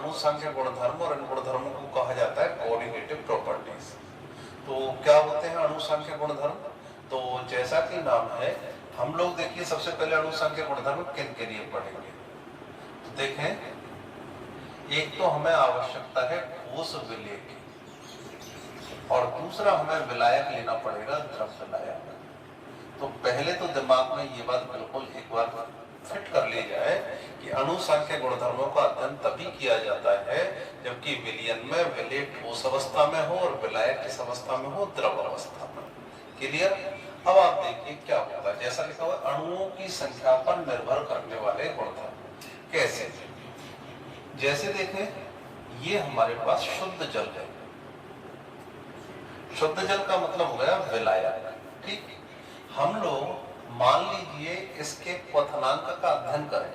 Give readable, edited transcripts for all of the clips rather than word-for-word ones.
अणुसंख्य गुणधर्म और इन गुणधर्मों को कहा जाता है कोऑर्डिनेटिव प्रॉपर्टीज। तो क्या होते हैं अणुसंख्य गुणधर्म? तो जैसा कि नाम है, हम लोग देखिए सबसे पहले अणुसंख्य गुणधर्म किन के लिए पढ़ेंगे। तो देखें, एक तो हमें आवश्यकता है ठोस विलेय की, और दूसरा हमें विलायक लेना पड़ेगा, द्रव विलायक। तो पहले तो दिमाग में ये बात बिल्कुल एक बार फिट कर ली जाए कि अणुसंख्य गुणधर्मों का अध्ययन तभी किया जाता है जबकि विलयन में विलेय ठोस अवस्था में हो और विलायक किस अवस्था में हो, द्रव अवस्था में। क्लियर? अब आप देखिए क्या होगा, जैसा लिखा हुआ अणुओं की संख्या पर निर्भर करने वाले गुणधर्म। कैसे? जैसे देखें, ये हमारे पास शुद्ध जल है। शुद्ध जल का मतलब हो गया विलायक। ठीक, हम लोग मान लीजिए इसके क्वथनांक का अध्ययन करें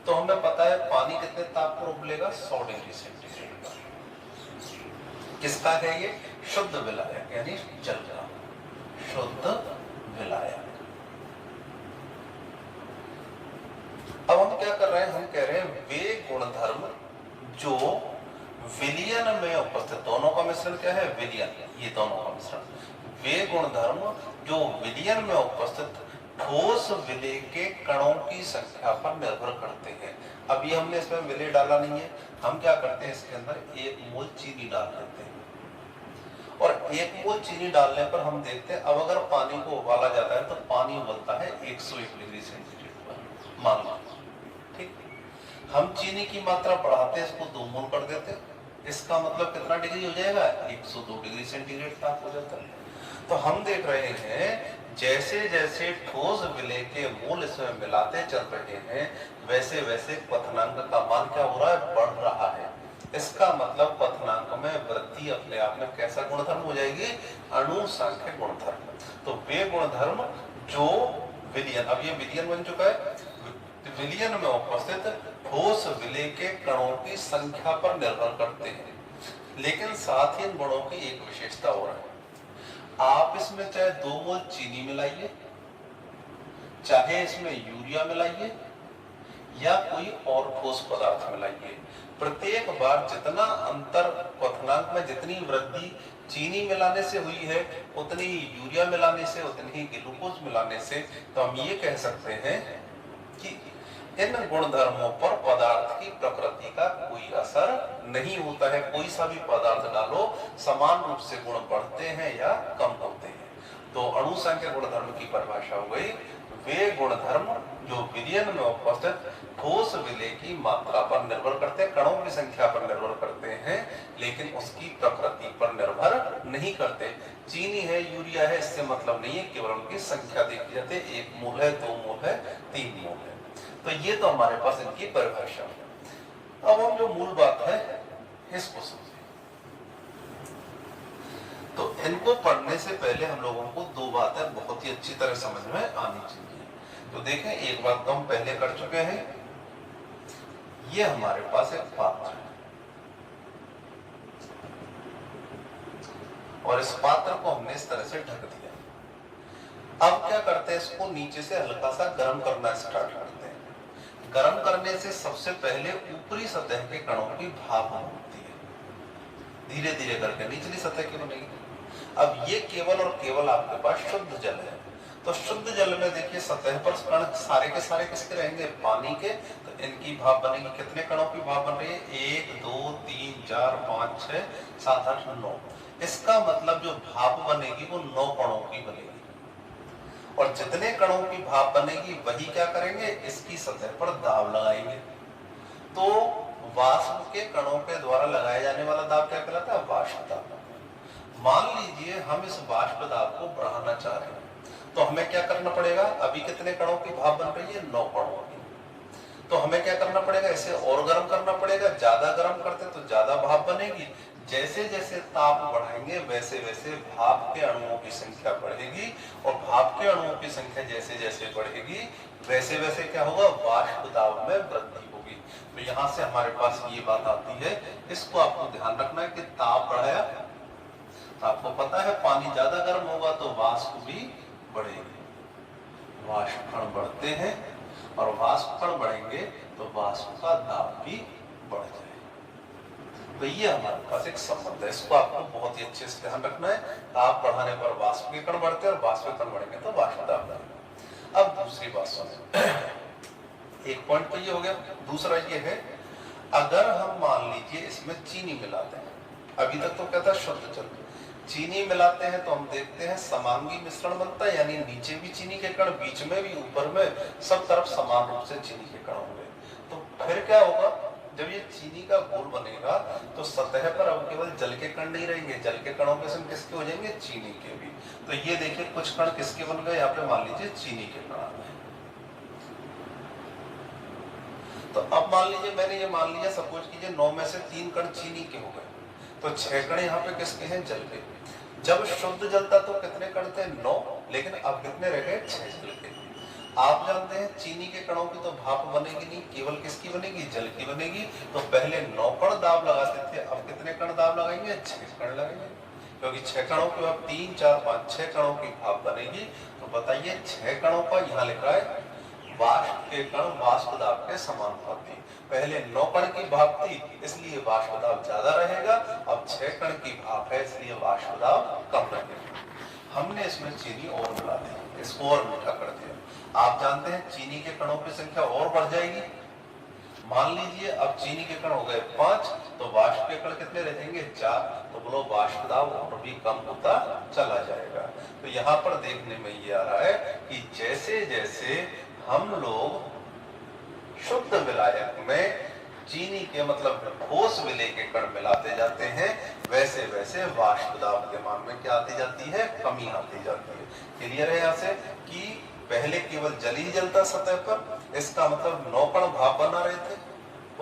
तो हमें पता है पानी कितने ताप पर उबलेगा, 100 डिग्री सेंटीग्रेड पर। किसका है ये? शुद्ध विलायक, यानी जल का शुद्ध विलायक। अब हम क्या कर रहे हैं? हम कह रहे हैं वे गुणधर्म जो विलयन में उपस्थित, दोनों का मिश्रण क्या है? विलयन, ये दोनों का मिश्रण। वे गुणधर्म जो विलयन में उपस्थित ठोस विलेय के कणों की संख्या पर निर्भर करते हैं। अभी हमने इसमें विलेय डाला नहीं है, हम क्या करते हैं, इसके अंदर 1 मोल चीनी डाल देते हैं, और 1 मोल चीनी डालने पर हम देखते हैं अब अगर पानी को उबाला जाता है तो पानी उबलता है 101 डिग्री सेंटीग्रेड पर, मान लो। ठीक, हम चीनी की मात्रा बढ़ाते हैं, इसको 2 मोल कर देते हैं, इसका मतलब कितना डिग्री हो जाएगा? 102 डिग्री सेंटीग्रेड ताप हो जाता है। तो हम देख रहे हैं जैसे जैसे ठोस विलेय के मूल इसमें मिलाते चल रहे हैं वैसे वैसे क्वथनांक का मान क्या हो रहा है? बढ़ रहा है। इसका मतलब क्वथनांक में वृद्धि अपने आप में कैसा गुणधर्म हो जाएगी? अणुसंख्य गुणधर्म। तो वे गुणधर्म जो विलयन, अब ये विलयन बन चुका है, विलयन में उपस्थित ठोस विलेय के कणों की संख्या पर निर्भर करते हैं। लेकिन साथ ही इन गुणों की एक विशेषता और है, आप इसमें चाहे 2 मोल चीनी मिलाइए, चाहे इसमें यूरिया मिलाइए, या कोई और ठोस पदार्थ मिलाइए, प्रत्येक बार जितना अंतर क्वथनांक में, जितनी वृद्धि चीनी मिलाने से हुई है उतनी यूरिया मिलाने से, उतनी ही ग्लूकोज मिलाने से, तो हम ये कह सकते हैं कि इन गुणधर्मों पर पदार्थ की प्रकृति का कोई असर नहीं होता है। कोई सा भी पदार्थ डालो, समान रूप से गुण बढ़ते हैं या कम होते हैं। तो अणुसंख्य गुणधर्म की परिभाषा हो गई वे गुणधर्म जो विलयन में उपस्थित ठोस विलेय की मात्रा पर निर्भर करते हैं, कणों की संख्या पर निर्भर करते हैं, लेकिन उसकी प्रकृति पर निर्भर नहीं करते। चीनी है, यूरिया है, इससे मतलब नहीं है, केवल उनकी संख्या देखी जाती है, 1 मोल है, 2 मोल है, 3 मोल है। तो ये तो हमारे पास इनकी परिभाषा है। अब हम जो मूल बात है इसको समझें। तो इनको पढ़ने से पहले हम लोगों को 2 बातें बहुत ही अच्छी तरह समझ में आनी चाहिए। तो देखें, एक बात तो हम पहले कर चुके हैं, ये हमारे पास एक पात्र है और इस पात्र को हमने इस तरह से ढक दिया। अब क्या करते हैं, इसको नीचे से हल्का सा गर्म करना स्टार्ट करते हैं। गर्म करने से सबसे पहले ऊपरी सतह के कणों की भाप बनती है, धीरे धीरे करके निचली सतह की बनेगी। अब ये केवल और केवल आपके पास शुद्ध जल है, तो शुद्ध जल में देखिए सतह पर कण सारे के सारे किसके रहेंगे? पानी के। तो इनकी भाप बनेगी, कितने कणों की भाप बन रही है? 1 2 3 4 5 6 7 8 9। इसका मतलब जो भाप बनेगी वो 9 कणों की बनेगी, और जितने कणों की भाप बनेगी वही क्या करेंगे? इसकी सतह पर दाब लगाएंगे। तो वाष्प के कणों के द्वारा लगाए जाने वाला दाब क्या कहलाता है? वाष्प दाब। मान लीजिए हम इस वाष्प दाब को बढ़ाना चाह रहे हैं, तो हमें क्या करना पड़ेगा? अभी कितने कणों की भाप बन रही है? 9 कणों की। तो हमें क्या करना पड़ेगा? इसे और गर्म करना पड़ेगा। ज्यादा गर्म करते तो ज्यादा भाप बनेगी। जैसे जैसे ताप बढ़ाएंगे वैसे वैसे भाप के अणुओं की संख्या बढ़ेगी, और भाप के अणुओं की संख्या जैसे जैसे बढ़ेगी वैसे वैसे क्या होगा? वाष्प दाब में वृद्धि होगी। तो यहाँ से हमारे पास ये बात आती है, इसको आपको ध्यान रखना है कि ताप बढ़ाया, आपको पता है पानी ज्यादा गर्म होगा तो वाष्प भी बढ़ेगी, वाष्प कण बढ़ते हैं, और वाष्प कण बढ़ेंगे तो वाष्प का दाब भी बढ़ जाए। तो ये हमारे पास एक संबंध है, इसको आपको बहुत ही अच्छे से ध्यान रखना है। आप बढ़ाने पर वाष्प के कण बढ़ते हैं और वाष्प के कण बढ़ेंगे तो वाष्प दाब बढ़ेगा। अब दूसरी बात सुने, एक पॉइंट तो ये हो गया। दूसरा ये है, अगर हम मान लीजिए इसमें चीनी मिलाते हैं, अभी तक तो क्या था शुद्ध जल, चीनी मिलाते हैं तो हम देखते हैं समांगी मिश्रण बनता है, यानी नीचे भी चीनी के कण, बीच में भी, ऊपर में, सब तरफ समान रूप से चीनी के कण होंगे। तो फिर क्या होगा, जब ये चीनी का घोल बनेगा तो सतह पर अब केवल जल के कण नहीं रहेंगे, जल के कणों के संग किसके हो जाएंगे, चीनी के भी। तो ये देखिए कुछ कण किसके बन गए, यहाँ पे मान लीजिए चीनी के कण आ गए। तो अब मान लीजिए मैंने ये मान लिया, सपोज कीजिए 9 में से 3 कण चीनी के हो गए, तो 6 कण यहाँ पे किसके हैं, जल के। जब शुद्ध जल था तो कितने कण थे, 9, लेकिन अब कितने रह गए, 6 जल के। आप जानते हैं चीनी के कणों की तो भाप बनेगी नहीं, केवल किसकी बनेगी, जल की बनेगी। तो पहले 9 कण दाब लगाते थे, अब कितने कण दाब लगाएंगे, 6 कण लगाएंगे, क्योंकि 6 कणों के बाद 3, 4, 5, 6 कणों की भाप बनेगी। तो बताइए 6 कणों का यहाँ लिखा है वाष्प के कण वाष्प दाब के समानुपाती। पहले 9 कण की भाप थी इसलिए वाष्प दाब ज्यादा रहेगा, अब 6 कण की भाप है इसलिए वाष्प दाब कम रहेगा। हमने इसमें चीनी और मिला दी, इसको और मीठा कर दिया। आप जानते हैं चीनी के कणों की संख्या और बढ़ जाएगी। मान लीजिए अब चीनी के कण हो गए 5, तो वाष्प के कण कितने रह जाएंगे, 4। तो बोलो वाष्प दाब और भी कम होता चला जाएगा। तो यहाँ पर देखने में ये आ रहा है कि जैसे जैसे हम लोग शुद्ध विलायक में चीनी के मतलब ठोस विलेय के कण मिलाते जाते हैं, वैसे वैसे वाष्प दाब के मान में क्या आती जाती है, कमी आती जाती है। क्लियर है यहाँ से कि पहले केवल जल ही जलता सतह पर, इसका मतलब 9 कण भाप बना रहे थे।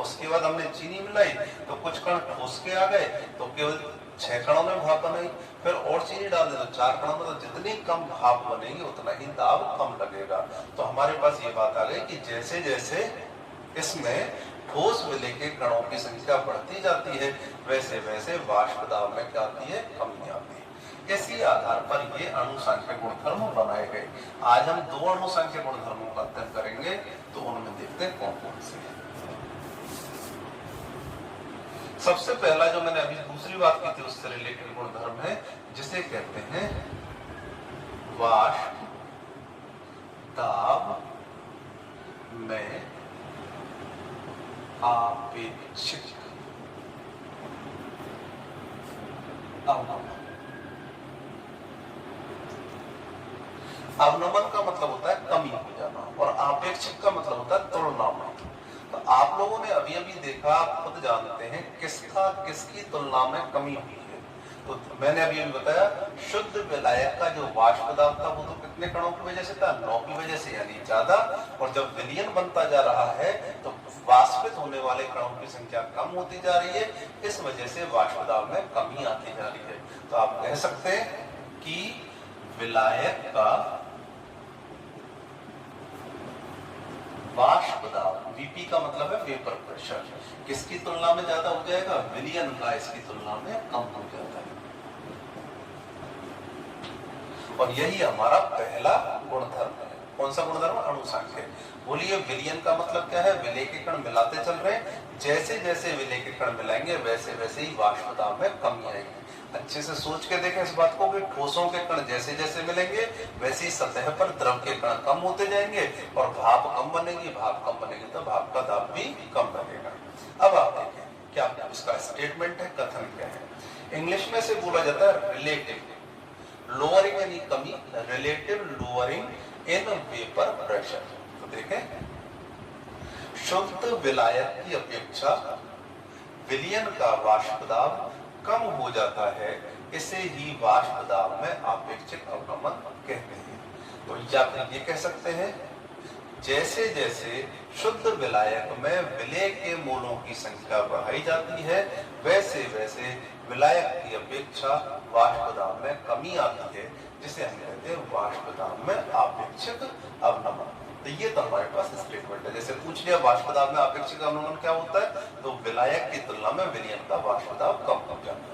उसके बाद हमने चीनी मिलाई तो कुछ कण ठोस के आ गए, तो केवल 6 कणों में भाप बनाई। फिर और चीनी डाल दे तो 4 कणों में, तो जितनी कम भाप बनेगी उतना ही दाब कम लगेगा। तो हमारे पास ये बात आ गई कि जैसे जैसे इसमें ठोस विलेय के कणों की संख्या बढ़ती जाती है, वैसे वैसे वाष्प दाब में क्या आती है, कमी आती है। इसी आधार पर ये अणुसंख्य गुणधर्म बनाए गए। आज हम 2 अणुसंख्य गुणधर्मों का अध्ययन करेंगे, तो उनमें देखते हैं कौन कौन से हैं। सबसे पहला जो मैंने अभी दूसरी बात की थी उससे रिलेटेड गुणधर्म है, जिसे कहते हैं वाष्प दाब में आपेक्षिक अवनमन। अवनमन का मतलब होता है कमी हो जाना, और आपेक्षिक का मतलब होता है तुलना में। तो आप लोगों ने अभी अभी देखा, आप खुद जानते हैं किसका किसकी तुलना में कमी हुई है। तो मैंने अभी अभी बताया शुद्ध विलायक का जो वाष्प दाब था वो तो कितने कणों की वजह से था, 9 की वजह से, यानी ज्यादा। और जब विलयन बनता जा रहा है तो वाष्पित होने वाले कणों की संख्या कम होती जा रही है, इस वजह से वाष्प दाब में कमी आती जा रही है। तो आप कह सकते हैं कि विलायक का वाष्प दाब, वीपी का मतलब है वेपर प्रेशर, किसकी तुलना में ज्यादा हो जाएगा, विलयन का इसकी तुलना में कम हो जाता है। और यही हमारा पहला गुणधर्म है। कौन सा गुणधर्म, अणुसंख्य। बोलिए विलयन का मतलब क्या है, विलेय के कण मिलाते चल रहे हैं, जैसे जैसे विलेय के कण मिलाएंगे वैसे वैसे ही वाष्प दाब में कमी आएगी। अच्छे से सोच के देखें इस बात को कि ठोसों के कण जैसे जैसे मिलेंगे वैसे ही सतह पर द्रव के कण कम होते जाएंगे और भाप कम बनेगी, भाप कम बनेगी तो भाप का दाब भी कम लगेगा। अब आप देखें क्या इसका स्टेटमेंट है, कथन क्या है। इंग्लिश में से बोला जाता है रिलेटिव लोअरिंग यानी कमी, relative lowering in vapour pressure. तो देखें शुद्ध विलायक की अपेक्षा विलयन का वाष्प दाब कम हो जाता है, इसे ही वाष्प दाब में आपेक्षिक अवनमन कहते हैं। तो या फिर ये कह सकते हैं जैसे जैसे शुद्ध विलायक में विलेय के मोलों की संख्या बढ़ाई जाती है, वैसे वैसे विलायक की अपेक्षा वाष्प दाब में कमी आती है, जिसे हम कहते हैं वाष्प दाब में आपेक्षिक अवनमन। तो ये तो हमारे पास स्टेटमेंट है। जैसे पूछ लिया वाष्प दाब में आपेक्षिक अवनमन क्या होता है, तो विलायक की तुलना में विलयन का वाष्प दाब कम हो जाता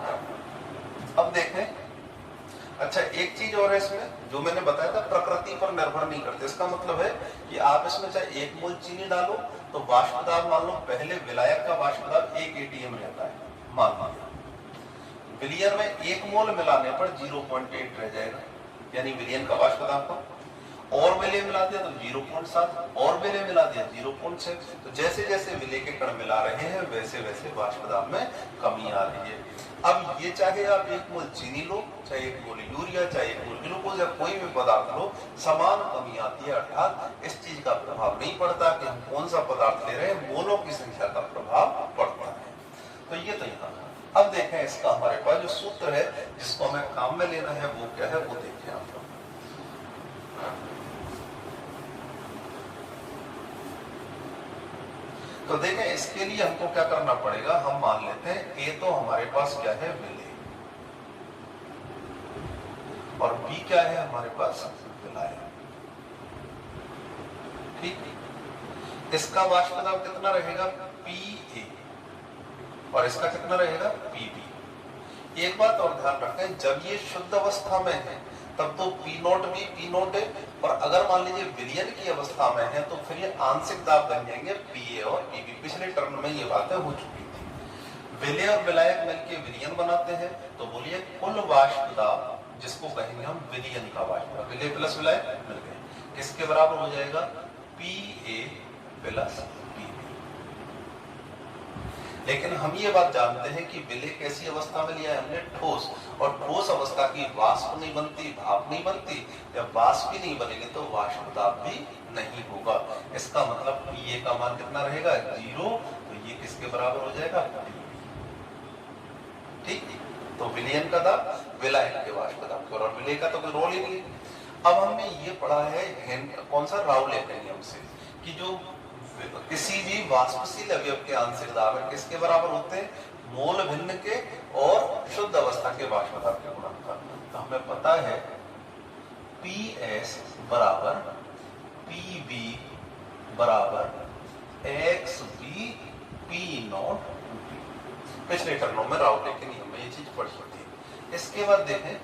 है। अब देखें अच्छा एक चीज और है इसमें, जो मैंने बताया था प्रकृति पर निर्भर नहीं करते। इसका मतलब है कि आप इसमें चाहे 1 मोल चीनी डालो तो वाष्प दाब मान लो पहले विलायक का वाष्प दाब 1 atm रहता है, मान लिया। विलियन में 1 मोल मिलाने पर 0.8 रह जाएगा, यानी विलियन का वाष्प दाब का। और विलय मिला दिया तो 0.7, और विलय मिला दिया 0.6। तो जैसे जैसे विलय के कण मिला रहे हैं वैसे वैसे वाष्प दाब में कमी आ रही है। अब ये चाहे आप 1 मोल चीनी लो, चाहे 1 मोल यूरिया, चाहे 1 मोल ग्लूकोज या कोई भी पदार्थ लो, समान कमी आती है। अर्थात इस चीज का प्रभाव नहीं पड़ता कि हम कौन सा पदार्थ ले रहे हैं, मोलों की संख्या का प्रभाव पड़ता है। तो ये तो यहाँ। अब देखें इसका हमारे पास जो सूत्र है जिसको हमें काम में लेना है वो क्या है, वो देखें आप लोग। तो देखें इसके लिए हमको क्या करना पड़ेगा, हम मान लेते हैं ए तो हमारे पास क्या है विलय, और बी क्या है हमारे पास विलायक। ठीक, इसका वाष्प दाब कितना रहेगा पी ए, और इसका कितना रहेगा पी बी। एक बात और ध्यान रखें, जब ये शुद्ध अवस्था में है तब तो पी नोट भी पी नोट है, और अगर मान लीजिए विलयन की अवस्था में है तो फिर ये आंशिक दाब बन जाएंगे पी ए और पी बी। पिछले टर्म में ये बातें हो चुकी थी। विलय और विलायक मिलकर विलयन बनाते हैं, तो बोलिए कुल वाष्प दाब जिसको कहेंगे हम विलयन का वाष्प दाब, विलय प्लस विलायक मिल गए, किसके बराबर हो जाएगा P A plus P B. लेकिन हम ये बात जानते हैं कि विलय कैसी अवस्था में लिया है हमने, ठोस, और ठोस अवस्था की वाष्प नहीं बनती, भाप नहीं बनती। जब वाष्प ही नहीं बनेगी तो वाष्प दाब भी नहीं होगा। इसका मतलब पी ए का मान कितना रहेगा 0, तो ये किसके बराबर हो जाएगा पी। ठीक, तो विलयन का दाब विलायक के वाष्प दाब के, और विलय का तो कोई रोल ही नहीं है। अब हमने ये पढ़ा है कौन सा राउले के नियम से, कि जो किसी भी वाष्पशील अवयव के आंशिक दाब है किसके बराबर होते हैं, मोल भिन्न के और शुद्ध अवस्था के वाष्प दाब के गुणनफल। तो हमें पता है PS बराबर PB बराबर XB P नॉट B। पिछले टर्मों में राउले के नियम में ये चीज पढ़ी थी। इसके बाद देखें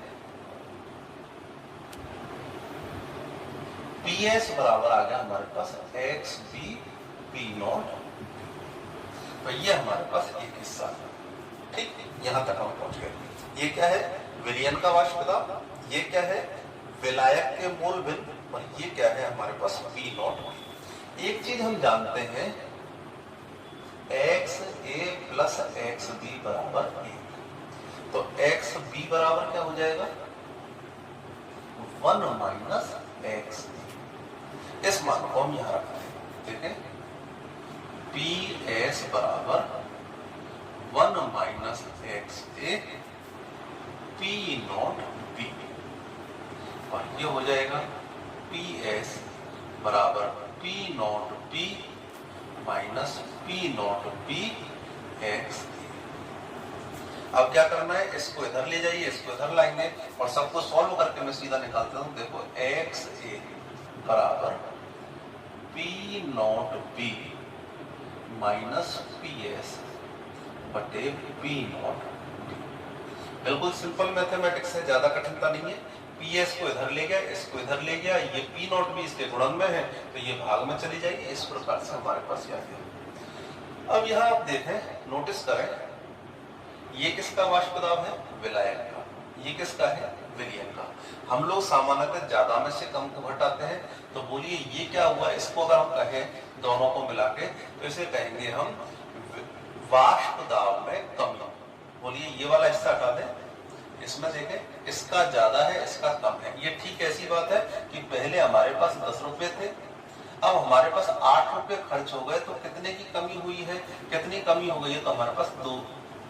PS बराबर आ गया हमारे पास XB P नॉट, तो ये हमारे पास एक हिस्सा है। ठीक, यहां तक हम पहुंच गए। ये क्या है विलयन का वाष्प दाब, ये क्या है विलायक के मोल भिन्न, और ये क्या है हमारे पास P नॉट। एक चीज हम जानते हैं XA प्लस XB बराबर 1, तो XB बराबर क्या हो जाएगा 1 माइनस XB। इस मान को हम यहां रखते हैं। ठीक है, PS बराबर 1 minus XA P not B, और ये हो जाएगा PS बराबर P not B minus P not B XA। अब क्या करना है, इसको इधर ले जाइए, इसको इधर लाएंगे, और सबको सॉल्व करके मैं सीधा निकालता हूं। देखो XA बराबर P not B minus PS बटे P नॉट B। बिल्कुल सिंपल मैथमेटिक्स है, ज्यादा कठिनता नहीं है। PS को इधर ले गया, इसको इधर ले गया, ये P नॉट B इसके गुणन में है तो ये भाग में चली जाएगी। इस प्रकार से हमारे पास ये आ गया। अब यहाँ आप देखें, नोटिस करें, ये किसका वाष्प दाब है विलायक का, ये किसका है विलयन का। हम लोग सामान्यतः ज्यादा में से कम को घटाते हैं, तो बोलिए ये क्या हुआ, इसको अगर हम कहें दोनों को मिला के तो इसे कहेंगे हम वाष्प दाब में कमी। बोलिए ये वाला हिस्सा हटा दें, इसमें देखें इसका ज्यादा है इसका कम है। ये ठीक ऐसी बात है कि पहले हमारे पास 10 रुपए थे, अब हमारे पास 8 रुपए खर्च हो गए, तो कितने की कमी हुई है, कितनी कमी हो गई है, तो हमारे पास 2,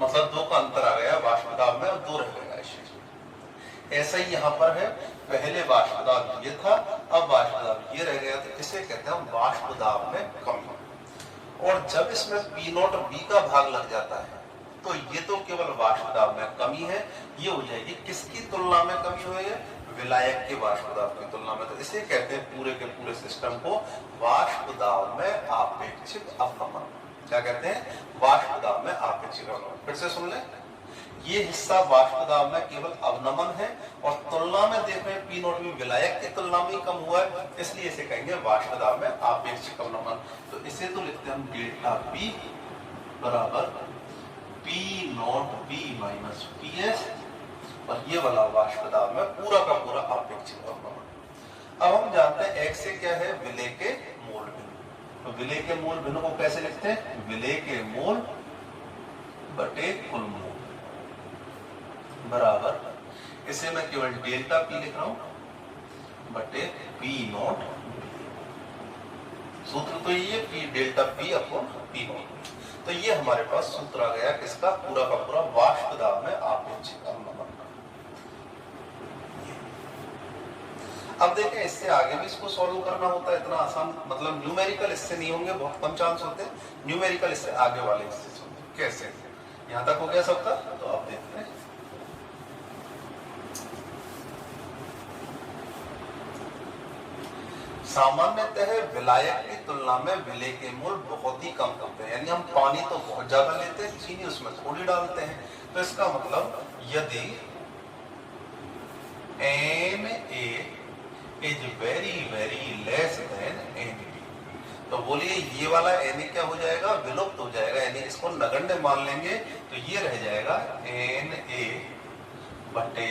मतलब 2 का अंतर आ गया वाष्प दाब में, और 2 रह गएगा इस चीज में। ऐसा ही यहाँ पर है, पहले वाष्प दाब ये था, अब वाष्प दाब ये रह गया, तो इसे कहते हैं वाष्प दाब में कमी। और जब इसमें P नॉट B का भाग लग जाता है तो ये तो केवल वाष्प दाब में कमी है, ये हो जाएगी किसकी तुलना में कमी हुई है, विलायक के वाष्प दाब की तुलना में। तो इसे कहते हैं पूरे के पूरे सिस्टम को वाष्प दाब में आपेक्षिक अवनमन। क्या कहते हैं, वाष्प दाब में आपेक्षिक अवनमन। फिर से सुन लें, ये हिस्सा वाष्प दाब में केवल अवनमन है और तुलना में देख रहे हैं पी नॉट भी विलायक की तुलना में कम हुआ है, इसलिए इसे कहेंगे वाष्प दाब में आपेक्षिक अवनमन। तो इसे तो लिखते हैं हम डेल्टा पी बराबर P not be minus P S, और ये वाला वाष्प दाब में पूरा का पूरा आपेक्षिक अवनमन। अब हम जानते हैं एक्स से क्या है, विलेय के मूल भिन्न। तो विलेय के मूल भिन्न को कैसे लिखते हैं, विलेय के मूल बटे कुल मूल बराबर, इसे मैं केवल डेल्टा पी लिख रहा हूं बटे पी नॉट। सूत्र तो ये P delta P upon P not. तो ये हमारे पास सूत्र आ गया किसका, पूरा का पूरा वाष्प दाब में आपेक्षिक अवनमन का। अब देखें इससे आगे भी इसको सॉल्व करना होता है, इतना आसान, मतलब न्यूमेरिकल इससे नहीं होंगे, बहुत कम चांस होते हैं, न्यूमेरिकल इससे आगे वाले हिस्से से होते हैं। कैसे, यहां तक हो गया सबका, तो आप देखते हैं सामान्यतः विलायक की तुलना में विलेय के मूल बहुत ही कम होते हैं, यानी हम पानी तो बहुत ज्यादा लेते हैं, चीनी उसमें थोड़ी डालते हैं। तो इसका मतलब यदि Na is very very less than Nb, तो बोलिए ये वाला Na क्या हो जाएगा, विलुप्त हो जाएगा, यानी इसको नगण्य मान लेंगे। तो ये रह जाएगा Na बटे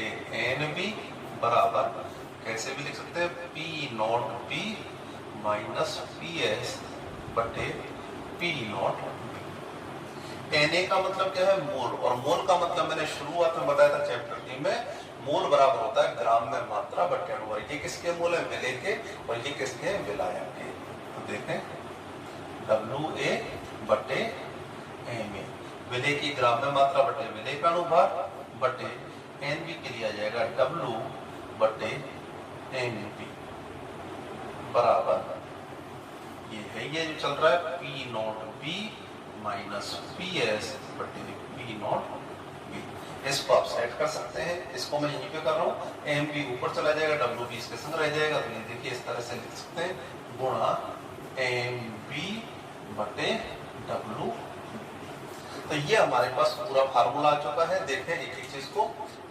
Nb बराबर, कैसे भी लिख सकते हैं, P not P minus P S बटे पी नॉट बी। Na का मतलब क्या है, मोल, और मोल का मतलब मैंने शुरुआत में बताया था चैप्टर 3 में, मोल बराबर होता है ग्राम में मात्रा बटे अणुभार। ये किसके मोल है, विलेय के, और ये किसके हैं, विलायक के। तो देखें WA बटे Ma, विलेय की ग्राम में मात्रा बटे विलेय का अणुभार बटे Nb के लिए आ जाएगा W बटे Nb बराबर, ये है ये जो चल रहा है P not be minus P S बटे पी नॉट बी। इसको आप सेट कर सकते हैं, इसको मैं यहीं पे कर रहा हूँ, Mb ऊपर चला जाएगा, W भी इसके संग रह जाएगा। तो ये देखिए इस तरह से लिख सकते हैं, गुणा Mb बटे W। तो ये हमारे पास पूरा फार्मूला आ चुका है। देखें एक एक चीज को,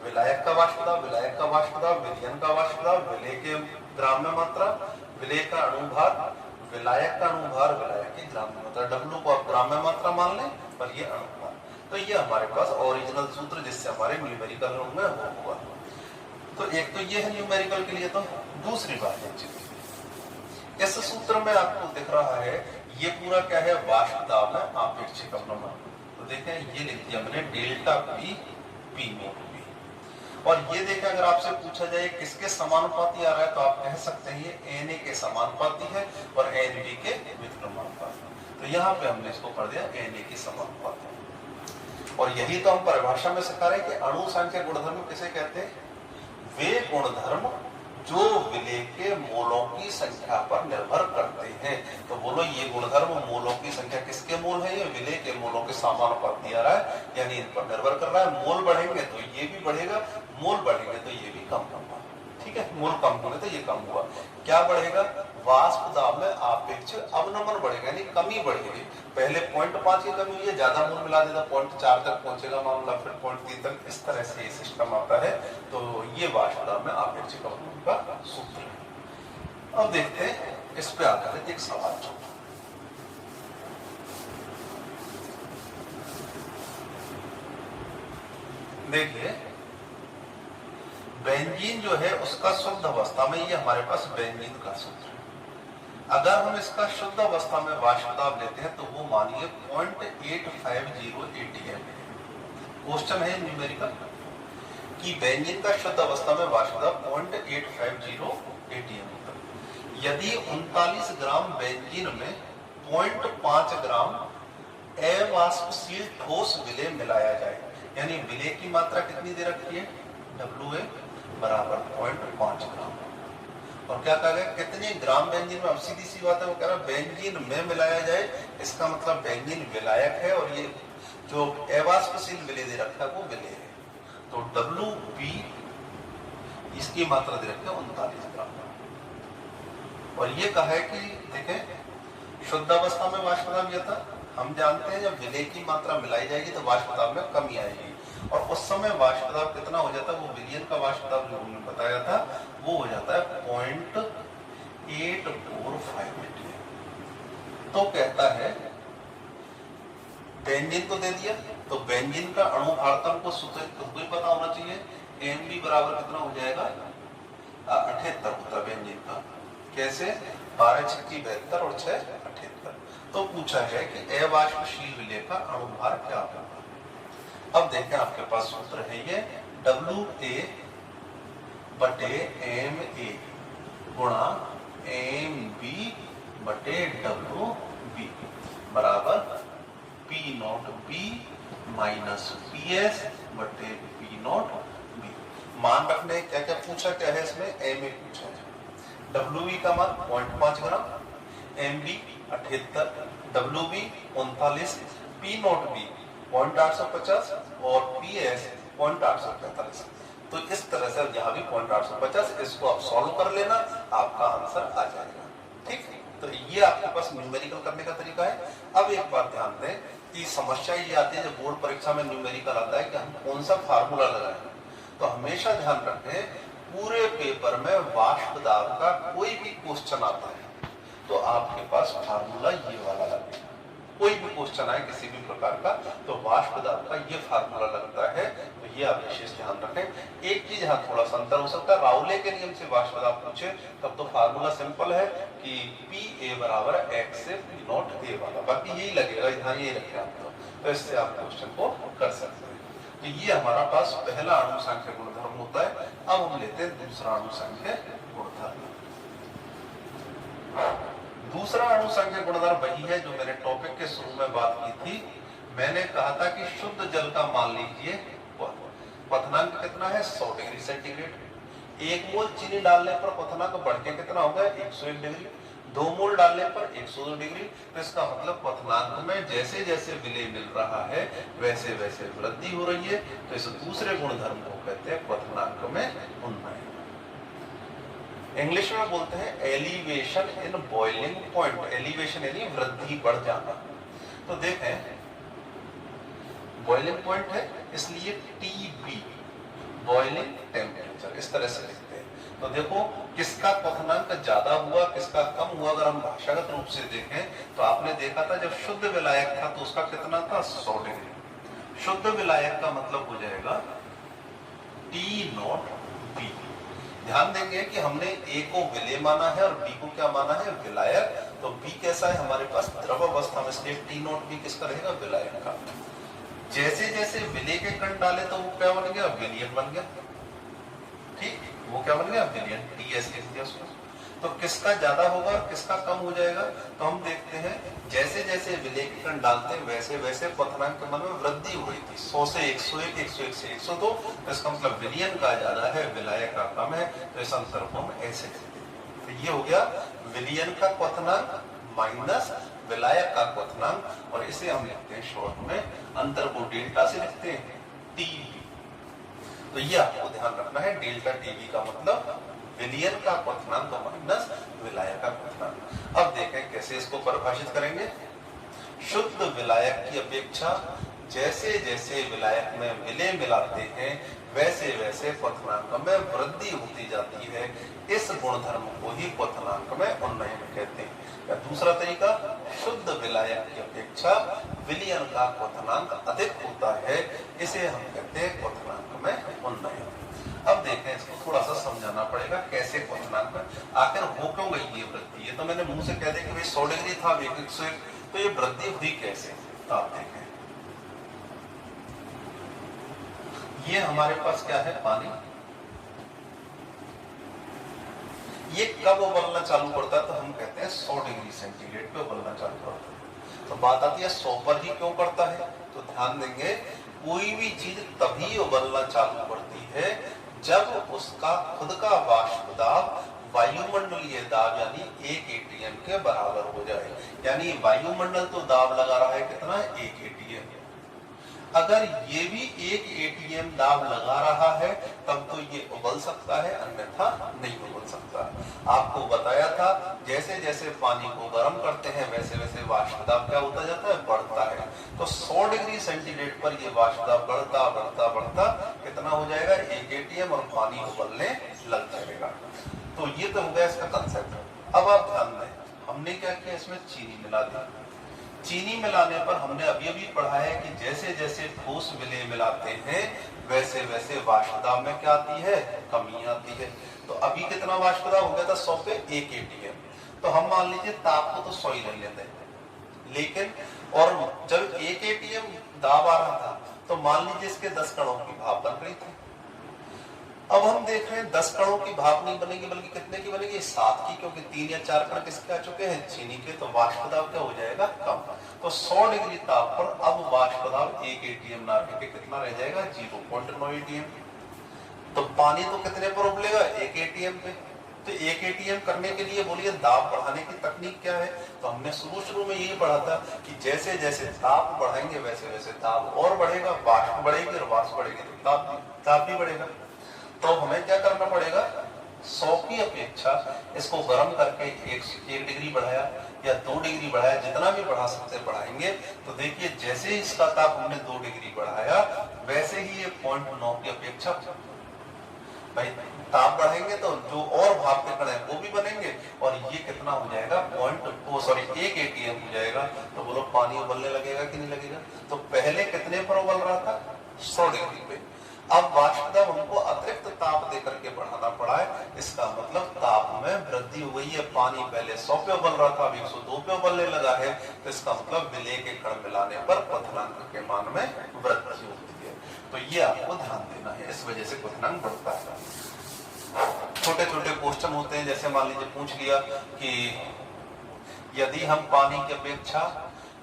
विलायक का वाष्प दाब, विलायक का वाष्प दाब, विलयन का वाष्प दाब, विलेय के ग्राम में मात्रा, विलेय का अणुभार, विलायक का अणुभार, विलायक की ग्राम में मात्रा। W को आप ग्राम में मात्रा मान लें, पर ये अणुभार। तो ये हमारे पास ओरिजिनल सूत्र जिससे हमारे न्यूमेरिकल में हुआ। तो एक तो ये है न्यूमेरिकल के लिए। तो दूसरी बात है, इस सूत्र में आपको दिख रहा है ये पूरा क्या है, वाष्प दाब में आपेक्षिक अवनमन। तो देखें ये लिख दिया मैंने delta P P not be, और ये देखें अगर आपसे पूछा जाए किसके समानुपाती आ रहा है, तो आप कह सकते हैं ये Na के समानुपाती है और Nb के व्युत्क्रमानुपाती। तो यहाँ पे हमने इसको कर दिया Na के समानुपाती। और यही तो हम परिभाषा में सिखा रहे हैं कि अणु संख्या गुणधर्म किसे कहते हैं, वे गुणधर्म जो विलेय के मोलों की संख्या पर निर्भर करते हैं। तो बोलो ये गुणधर्म मोलों की संख्या किसके मोल है, ये विलेय के मोलों के समानुपाती आ रहा है, यानी इन पर निर्भर कर रहा है। मोल बढ़ेंगे तो ये भी बढ़ेगा, मोल बढ़ेंगे तो ये भी कम होगा। ठीक है, मोल कम होने तो ये कम हुआ, क्या बढ़ेगा, वाष्प दाब में आपेक्षिक अवनमन बढ़ेगा, यानी कमी बढ़ेगी। पहले 0.5 की कमी हुई है, ज्यादा मोल मिला देता 0.4 तक पहुंचेगा मामला, फिर 0.3 तक, इस तरह से ये सिस्टम आता है। तो ये वाष्प दाब में आपेक्षिक अवनमन का सूत्र है। अब देखते हैं इस पे आधारित एक सवाल। देखिए बेंजीन जो है उसका शुद्ध अवस्था में, ये हमारे पास बेंजीन का सूत्र है। अगर हम इसका शुद्ध अवस्था में वाष्प दाब लेते हैं तो वो मानिए 0.850 atm है। क्वेश्चन है न्यूमेरिकल कि बेंजीन का शुद्ध अवस्था में वाष्प दाब 0.850 atm होता है। यदि 39 ग्राम बेंजीन में 0.5 ग्राम अवाष्पशील ठोस विलेय मिलाया जाए, यानी विलेय की मात्रा कितनी दे रखी है, WA बराबर 0.5 ग्राम। और क्या कहा गया, कितने ग्राम बेंजीन में, अब सीधी सी बात है, वो कह रहा है बेंजीन में मिलाया जाए, इसका मतलब बेंजीन विलायक है और ये जो अवाष्पशील विलेय दे रखा है वो विलेय है। तो WB इसकी मात्रा दे रखी है 39 ग्राम। और ये कहा है कि देखें शुद्ध अवस्था में वाष्प दाब यह था, हम जानते हैं जब विलेय की मात्रा मिलाई जाएगी तो वाष्प दाब में कमी आएगी। और उस समय वाष्प दाब कितना हो जाता है, वो विलियन का वाष्प दाब जो हमने बताया था वो हो जाता है 0.845 atm। तो कहता है बेंजीन को दे दिया, तो बेंजीन का अणु भार को सूत्र खुद को ही पता होना चाहिए, Mb बराबर कितना हो जाएगा 78 होता है बेंजीन का। कैसे? 12 छिक्की 72 और 6 78। तो पूछा है कि अवाष्पशील विलेय का अणु भार क्या होगा। अब देखें आपके पास सूत्र है ये WA/MA गुणा MB/WB बराबर P0B माइनस PS/P0B। मान रखने क्या क्या पूछा, क्या है इसमें MA पूछा है, WB का मान 0.5 ग्राम, MB 78, WB 39, P0B 0.850 और PS 0.845। तो इस तरह से यहाँ भी 0.850, इसको आप सॉल्व कर लेना, आपका आंसर आ जाएगा। ठीक, तो ये आपके पास न्यूमेरिकल करने का तरीका है। अब एक बात ध्यान दें कि समस्या ये आती है जब बोर्ड परीक्षा में न्यूमेरिकल आता है कि हम कौन सा फार्मूला लगाएं। तो हमेशा ध्यान रखें पूरे पेपर में वाष्प दाब का कोई भी क्वेश्चन आता है तो आपके पास फार्मूला ये वाला लगेगा। कोई भी क्वेश्चन आए किसी भी प्रकार का तो वाष्प दाब का ये फार्मूला लगता है, तो ये आप विशेष ध्यान रखें। एक चीज यहाँ थोड़ा सा अंतर हो सकता है, राउले के नियम से वाष्प दाब पूछे तब तो फार्मूला सिंपल है कि PA बराबर X से P0A वाला, बाकी यही लगेगा, यहाँ यही रखें आप तो इससे आप क्वेश्चन को कर सकते हैं। तो ये हमारा पास पहला अणु संख्या गुणधर्म होता है। अब हम लेते हैं दूसरा अणु संख्या गुणधर्म। दूसरा अणु संख्या गुणधर्म वही है जो मैंने टॉपिक के शुरू में बात की थी। मैंने कहा था कि शुद्ध जल का मान लीजिए क्वथनांक कितना है 100 डिग्री सेंटीग्रेड। 1 मोल चीनी डालने पर क्वथनांक बढ़ के कितना होगा 101 डिग्री। 2 मोल डालने पर 102 डिग्री। तो इसका मतलब क्वथनांक में जैसे जैसे विलेय मिल रहा है वैसे वैसे वृद्धि हो रही है। तो इस दूसरे गुणधर्म को कहते हैं क्वथनांक में उन्नयन। इंग्लिश में बोलते हैं elevation in boiling point. Elevation यानी वृद्धि बढ़ जाना। तो देखें बॉइलिंग पॉइंट है इसलिए TB बॉइलिंग टेम्परेचर इस तरह से लिखते हैं। तो देखो किसका क्वथनांक ज्यादा हुआ किसका कम हुआ, अगर हम भाषागत रूप से देखें तो आपने देखा था जब शुद्ध विलायक था तो उसका कितना था 100 डिग्री। शुद्ध विलायक का मतलब हो जाएगा T0B। ध्यान देंगे कि हमने A को विलेय माना है और B को क्या माना है विलायक। तो B कैसा है हमारे पास द्रव अवस्था में, इसलिए T0B किसका रहेगा विलायक का। जैसे जैसे विलेय के कण डाले तो वो क्या बन गया विलियन बन गया। ठीक, वो क्या बन गया विलियन, TS लिख दिया उसको। तो किसका ज्यादा होगा और किसका कम हो जाएगा। तो हम देखते हैं जैसे जैसे विलेय के कण डालते हैं वैसे वैसे क्वथनांक के मान में वृद्धि हो रही थी। 100 से 101, 101 से 102। तो इसका मतलब विलियन का ज्यादा है विलायक का कम है। तो इस अंतर को हम ऐसे लिखते हैं। तो ये हो गया विलियन का क्वथनांक माइनस विलायक का क्वथनांक, और इसे हम लिखते हैं शॉर्ट में अंतर को डेल्टा से लिखते हैं TB। तो ये आपको ध्यान रखना है, डेल्टा TB का मतलब विलियन का क्वथनांक माइनस विलायक का क्वथनांक। अब देखें कैसे इसको परिभाषित करेंगे। शुद्ध विलायक की अपेक्षा जैसे जैसे विलायक में विलेय मिलाते हैं वैसे वैसे क्वथनांक में वृद्धि होती जाती है। इस गुणधर्म को ही क्वथनांक में उन्नयन कहते हैं। या दूसरा तरीका, शुद्ध विलायक की अपेक्षा विलियन का क्वथनांक अधिक होता है, इसे हम कहते हैं क्वथनांक में उन्नयन। अब देखें इसको थोड़ा सा समझाना पड़ेगा कैसे क्वथनांक में आखिर हो क्यों गई ये वृद्धि। ये तो मैंने मुंह से कह दिया कि भाई 100 डिग्री था 101, तो ये वृद्धि हुई कैसे। तो आप देखें ये हमारे पास क्या है पानी। ये कब उबलना चालू करता है तो हम कहते हैं 100 डिग्री सेंटीग्रेड पे उबलना चालू करता है। तो बात आती है 100 पर ही क्यों करता है। तो ध्यान देंगे कोई भी चीज तभी उबलना चालू करती है जब उसका खुद का वाष्प दाब वायुमंडलीय दाब यानी 1 ATM के बराबर हो जाए। यानी वायुमंडल तो दाब लगा रहा है कितना 1 ATM। अगर ये भी 1 ATM दाब लगा रहा है तब तो ये उबल सकता है, अन्यथा नहीं उबल सकता। आपको बताया था जैसे जैसे पानी को गर्म करते हैं वैसे वैसे वाष्प दाब क्या होता जाता है, बढ़ता है। तो 100 डिग्री सेंटीग्रेड पर ये वाष्प दाब बढ़ता बढ़ता बढ़ता कितना हो जाएगा, 1 एटीएम, और पानी उबलने लग जाएगा। तो ये तो हो गया इसका कंसेप्ट। अब आप ध्यान दें, हमने क्या किया, इसमें चीनी मिला दी। चीनी मिलाने पर हमने अभी अभी पढ़ा है कि जैसे जैसे ठोस विलेय मिलाते हैं वैसे वैसे वाष्प दाब में क्या आती है, कमी आती है। तो अभी कितना वाष्प दाब हो गया था, 100 पे 1 एटीएम। तो हम मान लीजिए ताप को तो 100 ही ले लेते हैं, लेकिन और जब 1 एटीएम दाब आ रहा था तो मान लीजिए इसके 10 कणों की भाप बन रही थी। अब हम देख रहे हैं 10 कणों की भाप नहीं बनेगी, बल्कि कितने की बनेगी, 7 की, क्योंकि 3 या 4 कण किसके आ चुके हैं, चीनी के। तो वाष्प दाब क्या हो जाएगा, कम। तो 100 डिग्री ताप पर अब वाष्प दाब 1 एटीएम ना रह के कितना रह जाएगा, 0.9 एटीएम। तो पानी तो कितने पर उबलेगा, 1 एटीएम पे। तो 1 एटीएम करने के लिए बोलिए दाब बढ़ाने की तकनीक क्या है। तो हमने शुरू में यही पढ़ा था कि जैसे जैसे ताप बढ़ाएंगे वैसे वैसे ताप और बढ़ेगा, वाष्प बढ़ेगी, और वाष्प बढ़ेगी तो ताप भी बढ़ेगा। तो हमें क्या करना पड़ेगा, 100 की अपेक्षा इसको गर्म करके 1 डिग्री बढ़ाया या 2 डिग्री बढ़ाया, जितना भी बढ़ा सकते बढ़ाएंगे। तो देखिए जैसे ही इसका ताप हमने 2 डिग्री बढ़ाया वैसे ही ये 0.9 की अपेक्षा, भाई ताप बढ़ाएंगे तो जो और भाप के कण है वो भी बनेंगे, और ये कितना हो जाएगा, 1 एटीएम हो जाएगा। तो बोलो पानी उबलने लगेगा कि नहीं लगेगा। तो पहले कितने पर उबल रहा था, 100 डिग्री पे। अब वाष्प दाब हमको अतिरिक्त ताप देकर के बढ़ाना पड़ा है, इसका मतलब ताप में वृद्धि हो गई है। पानी पहले 100 पे उबल रहा था, अब 102 पे उबलने लगा है। तो इसका मतलब विलेय के कण मिलाने पर क्वथनांक के मान में वृद्धि होती है। तो ये आपको ध्यान देना है, इस वजह से क्वथनांक बढ़ता है। छोटे छोटे क्वेश्चन होते हैं, जैसे मान लीजिए पूछ लिया कि यदि हम पानी की अपेक्षा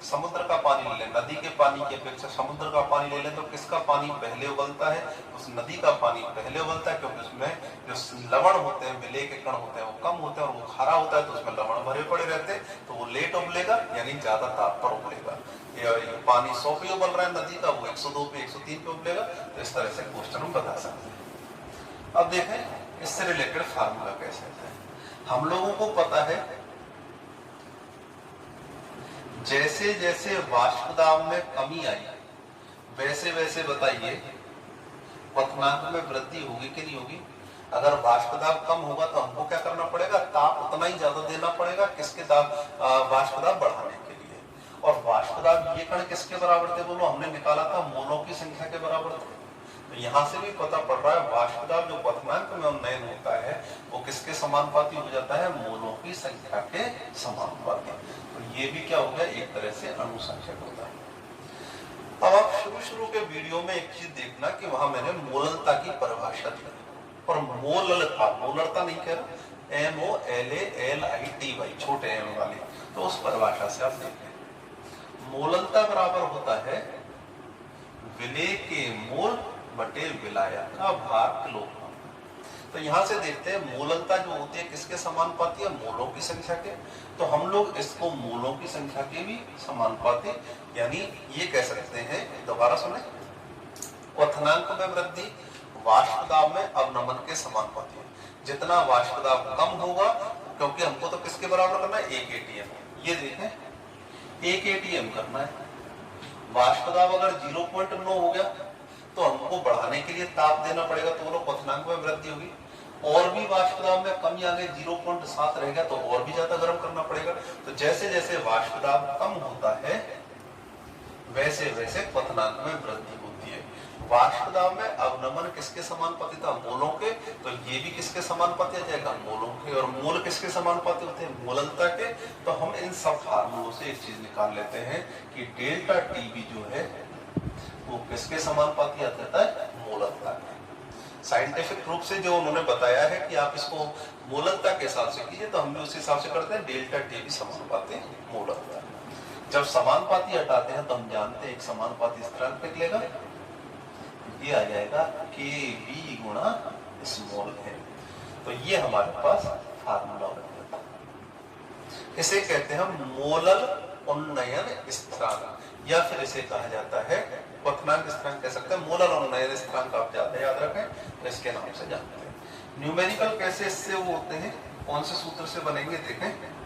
समुद्र का पानी ले लें, नदी के पानी की अपेक्षा समुद्र का पानी ले लें, तो किसका पानी पहले उबलता है, उस नदी का पानी पहले उबलता है, क्योंकि उसमें जो लवण होते हैं, विलेय के कण होते हैं वो कम होते हैं, और वो खारा होता है तो उसमें लवण भरे पड़े रहते हैं, तो वो लेट उबलेगा, यानी ज्यादा ताप पर उबलेगा। पानी 100 पे उबल रहा है नदी का, वो 102 पे 103 पे उबलेगा। तो इस तरह से क्वेश्चन हम बता सकते हैं। अब देखें इससे रिलेटेड फार्मूला कैसे है। हम लोगों को पता है जैसे जैसे वाष्प दाब में कमी आई वैसे वैसे बताइए क्वथनांक में वृद्धि होगी कि नहीं होगी। अगर वाष्प दाब कम होगा तो हमको क्या करना पड़ेगा, ताप उतना ही ज्यादा देना पड़ेगा, किसके दाब, वाष्प दाब बढ़ाने के लिए। और वाष्प दाब ये कण किसके बराबर थे, बोलो हमने निकाला था मोलों की संख्या के बराबर थे। तो यहाँ से भी पता पड़ रहा है वाष्प दाब जो क्वथनांक में उन्नयन होता है वो किसके समानुपाती हो जाता है, मोलों की संख्या के समानुपाती। तो ये भी क्या हो गया, एक तरह से अनुसंख्यक होता है। अब आप शुरू के वीडियो में एक चीज देखना कि वहां मैंने मोललता की परिभाषा दी, और मोललता, मोललता नहीं कह रहा, MOLALITY, छोटे एम वाली, तो उस परिभाषा से आप देखें। मोललता बराबर होता है विलेय के मोल बटे विलायक का भार किलोग्राम। तो यहां से देखते हैं मोललता जो होती है किसके समानुपाती है, मोलों की संख्या के। तो हम लोग इसको मोलों की संख्या के भी समानुपाती, यानी ये कह सकते हैं, दोबारा सुने, क्वथनांक में वृद्धि वाष्प दाब में अवनमन के समानुपाती है। जितना वाष्प दाब कम होगा, क्योंकि हमको तो किसके बराबर करना है, 1 एटीएम। ये देखें 1 एटीएम करना है। वाष्प दाब अगर 0.9 हो गया तो हमको बढ़ाने के लिए ताप देना पड़ेगा, तो बोलो क्वथनांक में वृद्धि होगी। और भी वाष्प दाब में कमी आ गई, 0.7 रह गया तो और भी ज्यादा गर्म करना पड़ेगा। तो जैसे जैसे वाष्प दाब कम होता है वैसे वैसे क्वथनांक में वृद्धि होती है। वाष्प दाब में अवनमन किसके समानुपाती था, मोलों के। तो ये भी किसके समानुपाती आ जाएगा, मोलों के। और मोल किसके समानुपाती होते हैं, मोललता के। तो हम इन सब फार्मूलों से एक चीज निकाल लेते हैं कि डेल्टा टीबी जो है वो किसके समानुपाती आता है, मोललता के। साइंटिफिक रूप से जो उन्होंने बताया है कि आप इसको मोललता के हिसाब से कीजिए, तो हम भी उस हिसाब से करते हैं, डेल्टा टीबी समानुपाती मोललता। जब समानुपाती हटाते हैं तो हम जानते हैं एक समानुपाती स्थिरांक निकलेगा, ये आ जाएगा Kb गुणा स्मॉल है। तो ये हमारे पास फार्मूला बन जाता है। इसे कहते हैं मोलल उन्नयन स्थिरांक, या फिर इसे कहा जाता है क्वथनांक स्थिरांक कह सकते हैं। मोलल उन्नयन स्थिरांक आप ज्यादा याद रखें तो इसके नाम से जानते हैं। न्यूमेरिकल कैसे इससे वो होते हैं, कौन से सूत्र से बनेंगे देखें।